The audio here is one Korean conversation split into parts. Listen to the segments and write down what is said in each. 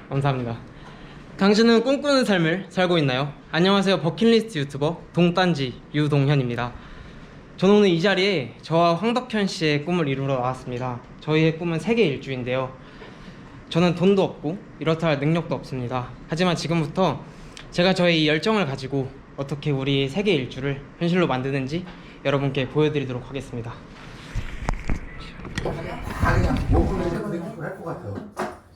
감사합니다. 당신은 꿈꾸는 삶을 살고 있나요? 안녕하세요. 버킷리스트 유튜버 동딴지 유동현입니다. 저는 오늘 이 자리에 저와 황덕현 씨의 꿈을 이루러 나왔습니다. 저희의 꿈은 세계 일주인데요. 저는 돈도 없고 이렇다 할 능력도 없습니다. 하지만 지금부터 제가 저의 이 열정을 가지고 어떻게 우리 세계 일주를 현실로 만드는지 여러분께 보여드리도록 하겠습니다.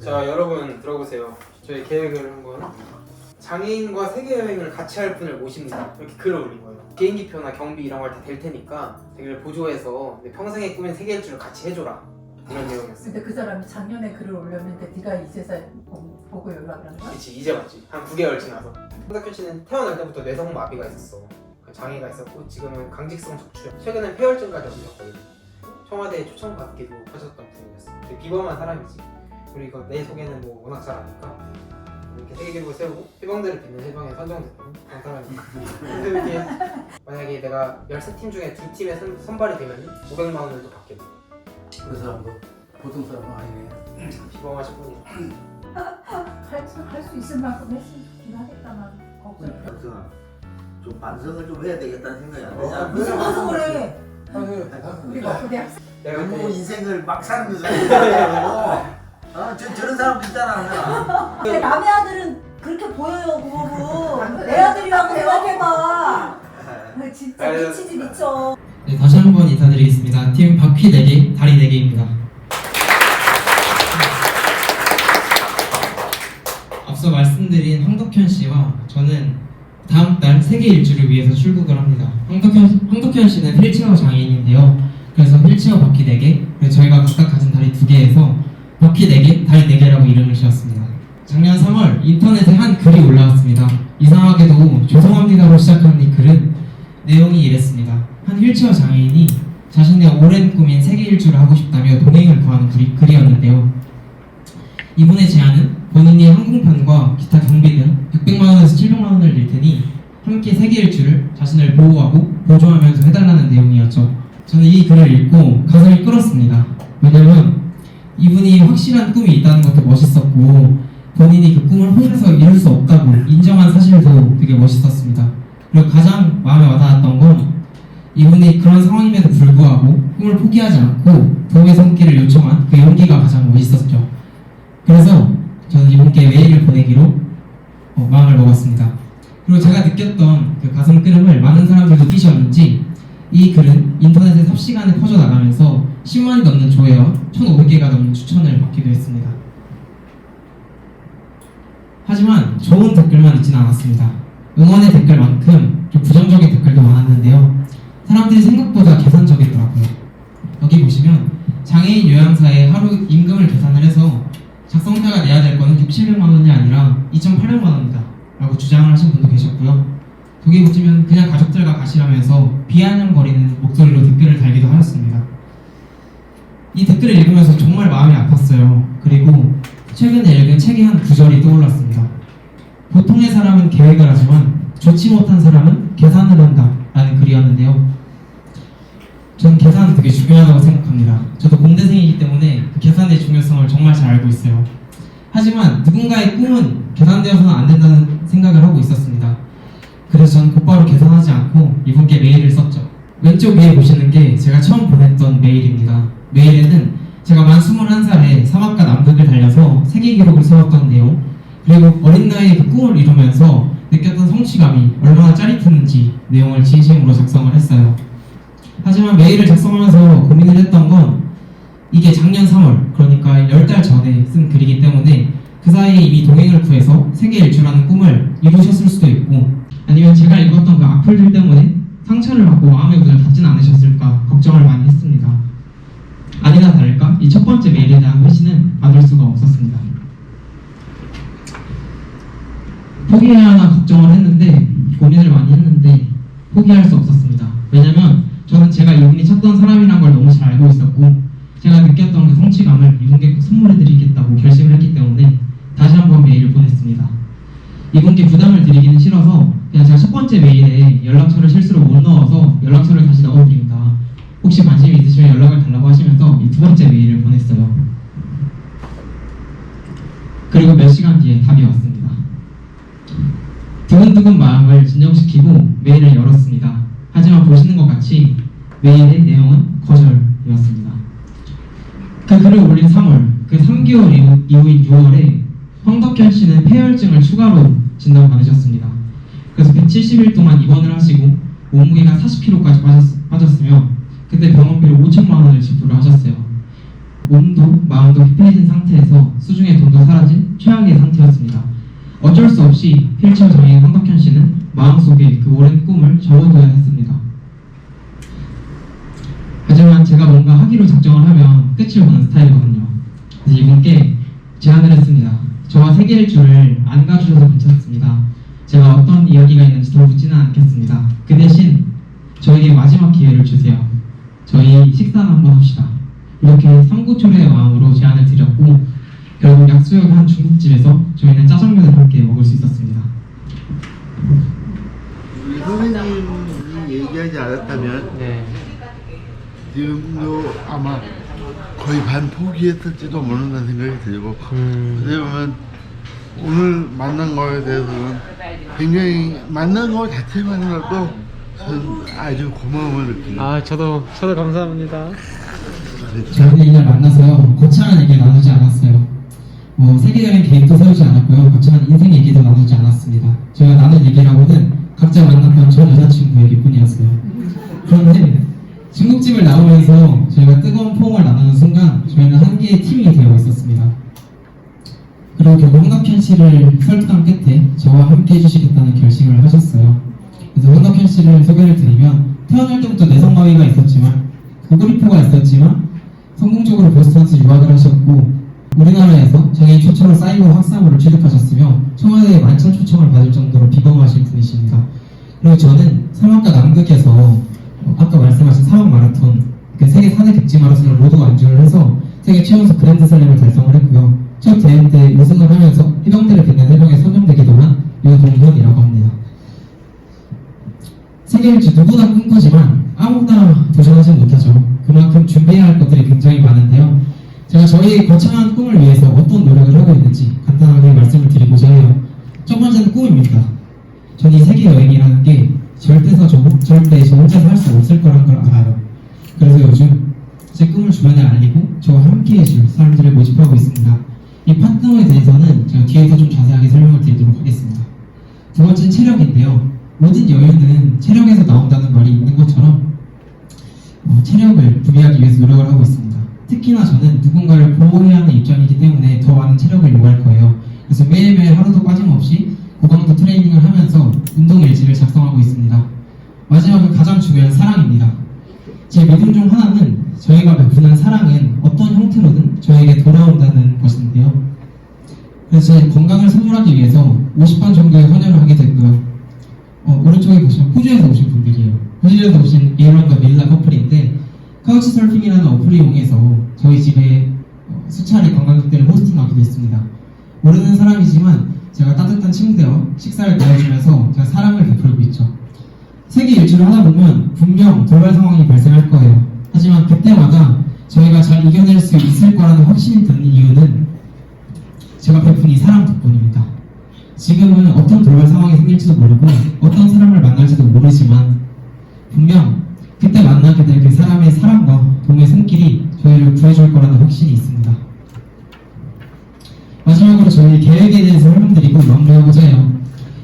자, 여러분 들어보세요. 저희 계획을 한번 장애인과 세계 여행을 같이 할 분을 모십니다. 이렇게 글을 올린 거예요. 비행기표나 경비 이런 걸 다 댈 테니까 되게 보조해서 내 평생의 꿈인 세계 일주를 같이 해줘라, 이런 내용이었어요. 근데 그 사람이 작년에 글을 올렸는데 네가 이제서 보고 연락을 한 거야? 그치, 이제 맞지. 한 9개월 지나서. 황덕현 씨는 태어날 때부터 뇌성 마비가 있었어. 장애가 있었고 지금은 강직성 척추염, 최근엔 폐혈증까지 얻으셨거든요. 청와대에 초청받기도 하셨던 분이었어. 되게 비범한 사람이지. 그리고 이거 내 소개는 뭐 워낙 잘하니까 이렇게 세계 기록을 세우고 해병대를 빚는 해병에 선정됐던 그런 사람입니다. 근데 이렇게 만약에 내가 13팀 중에 2팀에 선발이 되면 500만 원을 또 받게 돼. 그 사람도 보통 사람은 아니네. 비범하신 분이에요. 할 수 있을 만큼 했으면 좋긴 하겠다만 걱정이. 박성아, 좀 반성을 좀 해야 되겠다는 생각이 안 드냐? 무슨 반성을 해? 우리가 고대 학생. 내가 뭐 그때 인생을 막 사는 거잖아. 저런 사람도 있잖아. 내 남의 아들은 그렇게 보여요, 그거는. 내 아들이랑 대화해봐. 진짜 미치지 미쳐. 네, 다시 한번 인사드리겠습니다. 팀 바퀴 4개, 다리 4개입니다. 앞서 말씀드린 황덕현 씨와 저는 다음 달 세계 일주를 위해서 출국을 합니다. 황덕현 씨는 휠체어 장애인인데요. 그래서 휠체어 바퀴 4개, 그리고 저희가 각각 가진 다리 2개에서 바퀴 4개, 다리 4개라고 이름을 지었습니다. 작년 3월 인터넷에 한 글이 올라왔습니다. 이상하게도 죄송합니다로 시작한 이 글은 내용이 이랬습니다. 한 휠체어 장애인이 자신의 오랜 꿈인 세계 일주를 하고 싶다며 동행을 구하는 글이었는데요. 이분의 제안은 본인이 항공편과 기타 경비 등 600만 원에서 700만 원을 낼 테니 함께 세계 일주를 자신을 보호하고 보조하면서 해달라는 내용이었죠. 저는 이 글을 읽고 가슴이 끓었습니다. 왜냐면 이분이 확실한 꿈이 있다는 것도 멋있었고 본인이 그 꿈을 혼자서 이룰 수 없다고 인정한 사실도 되게 멋있었습니다. 그리고 가장 마음에 와닿았던 건 이분이 그런 상황임에도 불구하고 꿈을 포기하지 않고 도움의 손길을 요청한 그 용기가 가장 멋있었죠. 그래서 저는 이분께 메일을 보내기로 마음을 먹었습니다. 그리고 제가 느꼈던 그 가슴 끓음을 많은 사람들도 느끼셨는지 이 글은 인터넷에 삽시간에 퍼져나가면서 10만이 넘는 조회와 1,500개가 넘는 추천을 받기도 했습니다. 하지만 좋은 댓글만 있진 않았습니다. 응원의 댓글만큼 좀 부정적인 댓글도 많았는데요. 사람들이 생각보다 계산적이더라고요. 여기 보시면 장애인 요양사에 하루 임금을 계산을 해서 작성자가 내야 될 거는 6,700만 원이 아니라 2,800만 원이다 라고 주장을 하신 분도 계셨고요. 여기 보시면 그냥 가족들과 가시라면서 비아냥거리는 목소리로 댓글을 달기도 하였습니다. 이 댓글을 읽으면서 정말 마음이 아팠어요. 그리고 최근에 읽은 책의 한 구절이 떠올랐습니다. 보통의 사람은 계획을 하지만 좋지 못한 사람은 계산을 한다 라는 글이었는데요. 저는 계산은 되게 중요하다고 생각합니다. 저도 공대생이기 때문에 그 계산의 중요성을 정말 잘 알고 있어요. 하지만 누군가의 꿈은 계산되어서는 안 된다는 생각을 하고 있었습니다. 그래서 저는 곧바로 계산하지 않고 이분께 메일을 썼죠. 왼쪽 위에 보시는 게 제가 처음 보냈던 메일입니다. 메일에는 제가 만 21살에 사막과 남극을 달려서 세계 기록을 세웠던 내용, 그리고 어린 나이에 그 꿈을 이루면서 느꼈던 성취감이 얼마나 짜릿했는지 내용을 진심으로 작성을 했어요. 하지만 메일을 작성하면서 고민을 했던 건 이게 작년 3월, 그러니까 10달 전에 쓴 글이기 때문에 그 사이에 이미 동행을 구해서 세계 일주라는 꿈을 이루셨을 수도 있고 아니면 제가 읽었던 그 악플들 때문에 상처를 받고 마음의 문을 닫진 않으셨을까 걱정을 많이 했습니다. 아니나 다를까 이 첫 번째 메일에 대한 회신은 받을 수가 없었습니다. 포기해야 하나 걱정을 했는데 고민을 많이 했는데 포기할 수 없었습니다. 왜냐면 저는 제가 이분이 찾던 사람이란 걸 너무 잘 알고 있었고 제가 느꼈던 그 성취감을 이분께 선물해드리겠다고 결심을 했기 때문에 다시 한번 메일을 보냈습니다. 이분께 부담을 드리기는 싫어서 그냥 제가 첫 번째 메일에 연락처를 실수로 못 넣어서 연락처를 다시 넣어드립니다. 혹시 관심이 있으시면 연락을 달라고 하시면서 이 두 번째 메일을 보냈어요. 그리고 몇 시간 뒤에 두근두근 마음을 진정시키고 메일을 열었습니다. 하지만 보시는 것 같이 메일의 내용은 거절이었습니다. 그 글을 올린 3월, 그 3개월 이후인 6월에 황덕현 씨는 폐혈증을 추가로 진단받으셨습니다. 그래서 170일 동안 입원을 하시고 몸무게가 40kg까지 빠졌으며 그때 병원비로 5천만 원을 지불을 하셨어요. 몸도 마음도 피폐해진 상태에서 수중에 돈도 사라진 최악의 상태였습니다. 어쩔 수 없이 휠체어 장애인 황덕현 씨는 마음속에 그 오랜 꿈을 접어둬야 했습니다. 하지만 제가 뭔가 하기로 작정을 하면 끝을 보는 스타일이거든요. 그래서 이분께 제안을 했습니다. 저와 세계 일주를 안 가주셔도 괜찮습니다. 제가 어떤 이야기가 있는지 더 묻지는 않겠습니다. 그 대신 저에게 마지막 기회를 주세요. 저희 식사나 한번 합시다. 이렇게 삼고초려의 마음으로 제안을 드렸고 결국 약수역 한 중국집에서 저희는 짜장면을 함께 먹을 수 있었습니다. 우리 선생님이 얘기하지 않았다면 지금도 아마 거의 반 포기했을지도 모른다는 생각이 들고 어떻게 보면 오늘 만난 거에 대해서는 굉장히 만난 거 자체만으로도 저는 아주 고마움을 느낍니다. 아, 저도 감사합니다. 저희는 이날 만나서요 거창한 얘기 나누지 않았어요. 세계적인 계획도 세우지 않았고요. 거창한 인생 얘기도 나누지 않았습니다. 저희가 나눈 얘기라고는 각자 만났던 전 여자친구 얘기뿐이었어요. 그런데 중국집을 나오면서 저희가 뜨거운 포옹을 나누는 순간 저희는 한 개의 팀이 되어 있었습니다. 그리고 결국 황덕현 씨를 설득한 끝에 저와 함께 해주시겠다는 결심을 하셨어요. 그래서 황덕현 씨를 소개를 드리면 태어날 때부터 내성마비가 있었지만 고그리포가 있었지만 성공적으로 보스턴스 유학을 하셨고 우리나라에서 장애인 초청을 사이버 학사부를 취득하셨으며 청와대에 만찬 초청을 받을 정도로 비범하신 분이십니다. 그리고 저는 사막과 남극에서 아까 말씀하신 사막 마라톤 그 세계 4대 극지 마라톤을 모두 완주를 해서 세계 최연소 그랜드 슬램을 달성을 했고요. 첫 대회 때 우승을 하면서 해병대를 빛낸 해병에 선정되기도 한 유동현이라고 합니다. 세계 일주 누구나 꿈꾸지만 아무나 도전하지 못하죠. 그만큼 준비해야 할 것들이 굉장히 많은데요. 제가 저희의 거창한 꿈을 위해서 어떤 노력을 하고 있는지 간단하게 말씀을 드리고자 해요. 첫 번째는 꿈입니다. 전 이 세계 여행이라는 게 절대 저 혼자서 할 수 없을 거란 걸 알아요. 그래서 요즘 제 꿈을 주변에 알리고 저와 함께 해줄 사람들을 모집하고 있습니다. 이 파트너에 대해서는 제가 뒤에서 좀 자세하게 설명을 드리도록 하겠습니다. 두 번째는 체력인데요. 모든 여유는 체력에서 나온다는 말이 있는 것처럼 체력을 구비하기 위해서 노력을 하고 있습니다. 특히나 저는 누군가를 보호해야 하는 입장이기 때문에 더 많은 체력을 요구할 거예요. 그래서 매일매일 하루도 빠짐없이 고강도 트레이닝을 하면서 운동 일지를 작성하고 있습니다. 마지막으로 가장 중요한 사랑입니다. 제 믿음 중 하나는 저희가 베푸는 사랑은 어떤 형태로든 저에게 돌아온다는 것인데요. 그래서 제 건강을 선물하기 위해서 50번 정도의 헌혈을 하게 됐고요. 오른쪽에 보시면 호주에서 오신 분들이에요. 호주에서 오신 에이런과 밀라 커플인데 카우치 서핑이라는 어플을 이용해서 저희 집에 수차례 관광객들을 호스팅하기도 했습니다. 모르는 사람이지만 제가 따뜻한 침대와 식사를 내어주면서 제가 사랑을 베풀고 있죠. 세계 일주를 하다 보면 분명 돌발 상황이 발생할 거예요. 하지만 그때마다 저희가 잘 이겨낼 수 있을 거라는 확신이 드는 이유는 제가 베푼 이 사랑 덕분입니다. 지금은 어떤 돌발 상황이 생길지도 모르고 어떤 사람을 만날지도 모르지만 분명 그때 만나게 될 그 사람의 사랑과 동의 손길이 저희를 구해줄 거라는 확신이 있습니다. 마지막으로 저희 계획에 대해서 설명드리고 마무리하고자 해요.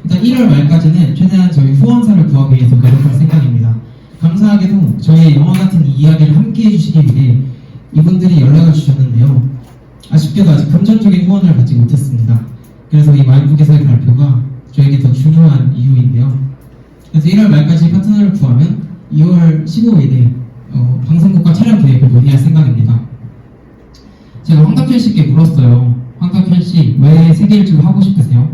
일단 1월 말까지는 최대한 저희 후원사를 구하기 위해서 노력할 생각입니다. 감사하게도 저희 영화 같은 이 이야기를 함께 해주시기 위해 이분들이 연락을 주셨는데요. 아쉽게도 아직 금전적인 후원을 받지 못했습니다. 그래서 이 마인북에서의 발표가 저에게 더 중요한 이유인데요. 그래서 1월 말까지 파트너를 구하면 2월 15일에 방송국과 촬영 계획을 논의할 생각입니다. 제가 황덕현 씨께 물었어요. 황덕현 씨, 왜 세계 일주를 하고 싶으세요?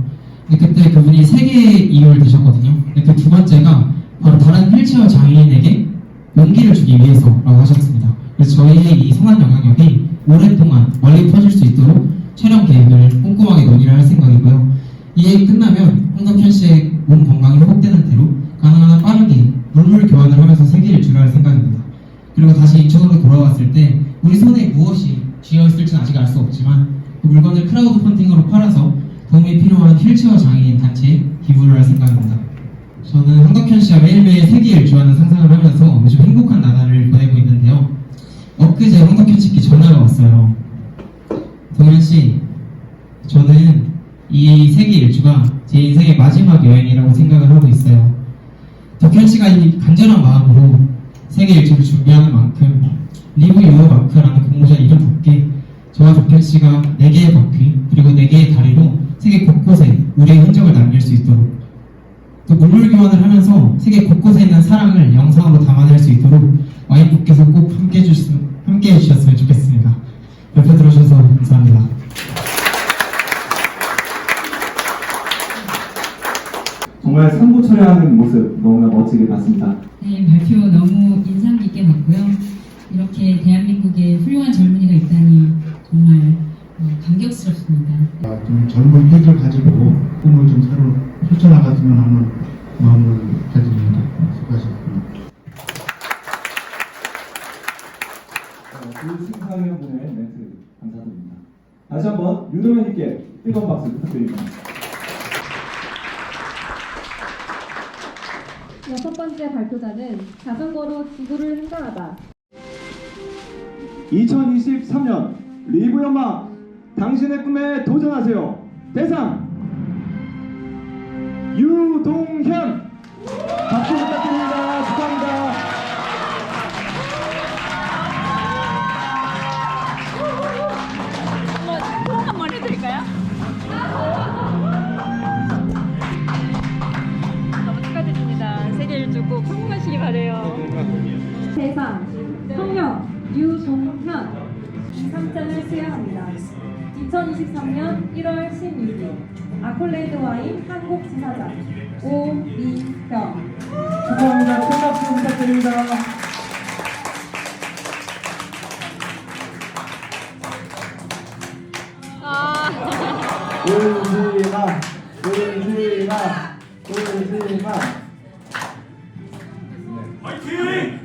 근데 그때 그분이 3개의 이유를 드셨거든요. 근데 그 두 번째가 바로 다른 휠체어 장애인에게 용기를 주기 위해서라고 하셨습니다. 그래서 저희의 이 선한 영향력이 오랫동안 멀리 퍼질 수 있도록 촬영 계획을 꼼꼼하게 논의를 할 생각이고요. 이 얘기 끝나면 황덕현 씨의 몸 건강이 회복되는 대로 가능한 한 빠르게 물물 교환을 하면서 세계 일주를 할 생각입니다. 그리고 다시 인천으로 돌아왔을 때 우리 손에 무엇이 쥐어있을지는 아직 알 수 없지만 그 물건을 크라우드 펀딩으로 팔아서 도움이 필요한 휠체어 장애인 단체에 기부를 할 생각입니다. 저는 황덕현 씨와 매일매일 세계 일주하는 상상을 하면서 요즘 행복한 나날을 보내고 있는데요. 엊그제 황덕현 씨께 전화가 왔어요. 동현 씨, 저는 이 세계 일주가 제 인생의 마지막 여행이라고 생각을 하고 있어요. 덕현 씨가 이 간절한 마음으로 세계 일주를 준비하는 만큼 리브 유어 마크라는 공모전 이름 덕에 저와 덕현 씨가 4개의 바퀴 그리고 4개의 다리로 세계 곳곳에 우리의 흔적을 남길 수 있도록, 또 물물 교환을 하면서 세계 곳곳에 있는 사랑을 영상으로 담아낼 수 있도록 와이프께서 꼭 함께 해주셨으면 좋겠습니다. 옆에 들어주셔서 감사합니다. 정말 산고철회하는 모습 너무나 멋지게 봤습니다. 네, 발표 너무 인상 깊게 봤고요. 이렇게 대한민국에 훌륭한 젊은이가 있다니 정말 감격스럽습니다. 좀 젊은 팩을 가지고 꿈을 좀 새로 펼쳐나갔으면 하는 마음을 가집니다. 수고하셨습니다. 그 심사위원분의 멘트 감사드립니다. 다시 한번 유도현님께 뜨거운 박수 부탁드립니다. 여섯 번째 발표자는 자전거로 지구를 횡단하다. 2023년 리브 연마 당신의 꿈에 도전하세요. 대상 유동현 박수 부탁드립니다. 축하합니다. 한번 해드릴까요? 너무 축하드립니다. 세계 일주 꼭 성공하시기 바래요. 대상 성명 유동현 3장을 수여합니다. 2023년 1월 16일 아콜레이드 와인 한국 지사장 오미경. 축하합니다. 큰 박수 부탁드립니다. 울지마. 화이팅!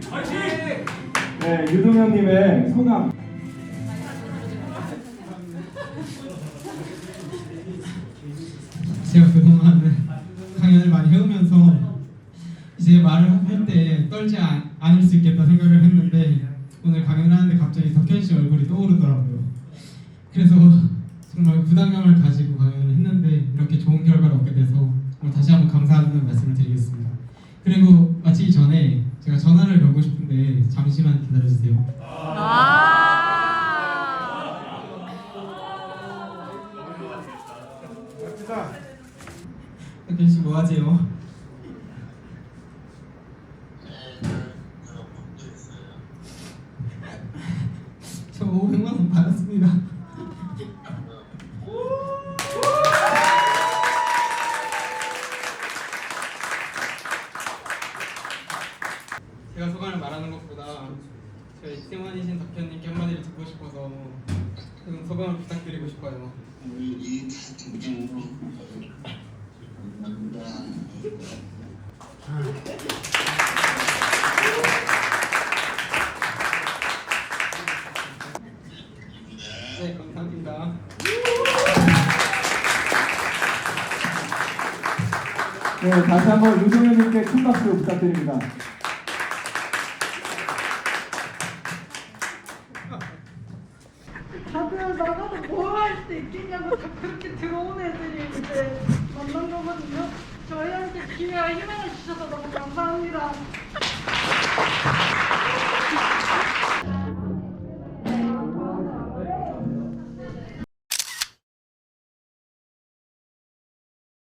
네, 유동현님의 소감. 제가 그동안 강연을 많이 해오면서 이제 말을 할 때 떨지 않을 수 있겠다 생각을 했는데 오늘 강연을 하는데 갑자기 덕현 씨 얼굴이 떠오르더라고요. 그래서 정말 부담감을 가지고 강연을 했는데 이렇게 좋은 결과를 얻게 돼서 다시 한번 감사하다는 말씀을 드리겠습니다. 그리고 마치기 전에 제가 전화를 걸고 싶은데 잠시만 기다려주세요. 덕현 씨 뭐 하세요? 저 500만 원 받았습니다. 제가 소감을 말하는 것보다 저희 팀원이신 덕현님께 한마디를 듣고 싶어서 소감을 부탁드리고 싶어요. 네, 감사합니다. 네, 다시 한번 유동현님께 큰 박수 부탁드립니다. 다들 나가서 뭘 할 수 있겠냐고 다 그렇게 들어온 애들이 이제 만난 거거든요. 저희한테 기회와 희망을 주셔서 너무 감사합니다.